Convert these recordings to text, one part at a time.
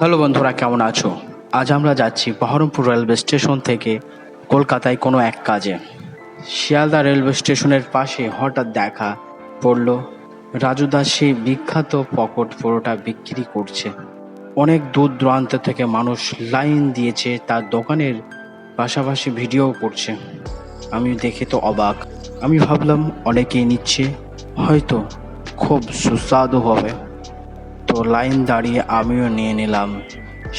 Hello বন্ধুরা, কেমন আছো? আজ আমরা যাচ্ছি বহরমপুর রেলওয়ে স্টেশন থেকে কলকাতায় কোনো এক কাজে। শিয়ালদা রেলওয়ে স্টেশনের পাশে হঠাৎ দেখা পড়ল রাজুদা সেই বিখ্যাত পকট পরোটা বিক্রি করছে। অনেক দূর দূরান্ত থেকে মানুষ লাইন দিয়েছে তার দোকানের, পাশাপাশি ভিডিও করছে। আমি দেখে তো অবাক। আমি ভাবলাম অনেকেই নিচ্ছে, হয়তো খুব সুস্বাদু হবে। তো লাইন দাঁড়িয়ে আমিও নিয়ে নিলাম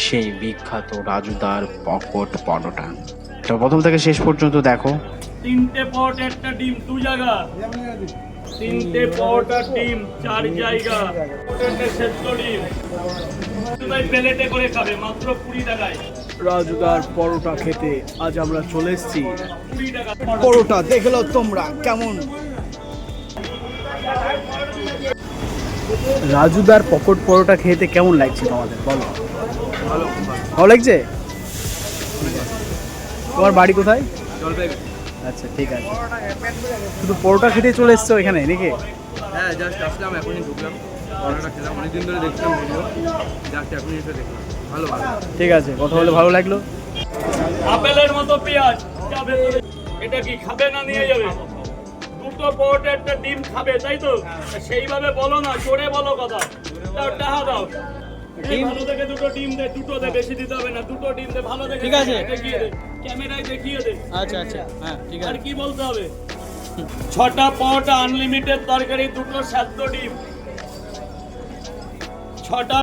সেই বিখ্যাত রাজুদার পকট পরোটা। তো প্রথম থেকে শেষ পর্যন্ত দেখো। তিনটে পট একটা ডিম দু জায়গা, তিনটে পট আর ডিম চার জায়গা, একটা সেদ্ধ ডিম ভাই প্লেটে করে খাবে মাত্র 20 টাকায়। রাজুদার পরোটা খেতে আজ আমরা চলে এসেছি। 20 টাকা পরোটা দেখলো তোমরা কেমন। রাজুদার পকট পরোটা খেতে কেমন লাগছে তোমাদের বলো? ভালো লাগছে? তোমার বাড়ি কোথায়? আচ্ছা, ঠিক আছে। শুধু পরোটা খেতে চলে এসছো এখানে নাকি? হ্যাঁ, জাস্ট আসলাম, এখনই ঢুকলাম, পরোটা খেলাম, অনেকদিন ধরে দেখছিলাম ভিডিও, জাস্ট এখনই এসে দেখলাম। ভালো। ঠিক আছে, কথা বলে ভালো লাগলো। আপেলের মতো পেঁয়াজ যাবে। এটা কি খাবে না নিয়ে যাবে? দুটো পট একটা ডিম খাবে, তাই তো? সেইভাবে বলো না, জোরে বলো কথা। দাও, টাকা দাও। এই ভালো দেখে দুটো ডিম দে, দুটো দে, বেশি দিতে হবে না, দুটো ডিম দে, ভালো দেখে। ঠিক আছে। দেখিয়ে দে, ক্যামেরায় দেখিয়ে দে। আচ্ছা আচ্ছা, হ্যাঁ ঠিক আর আছে। কি বলতে হবে? 6টা পট আনলিমিটেড তরকারি, দুটো সেদ্ধ ডিম, 6টা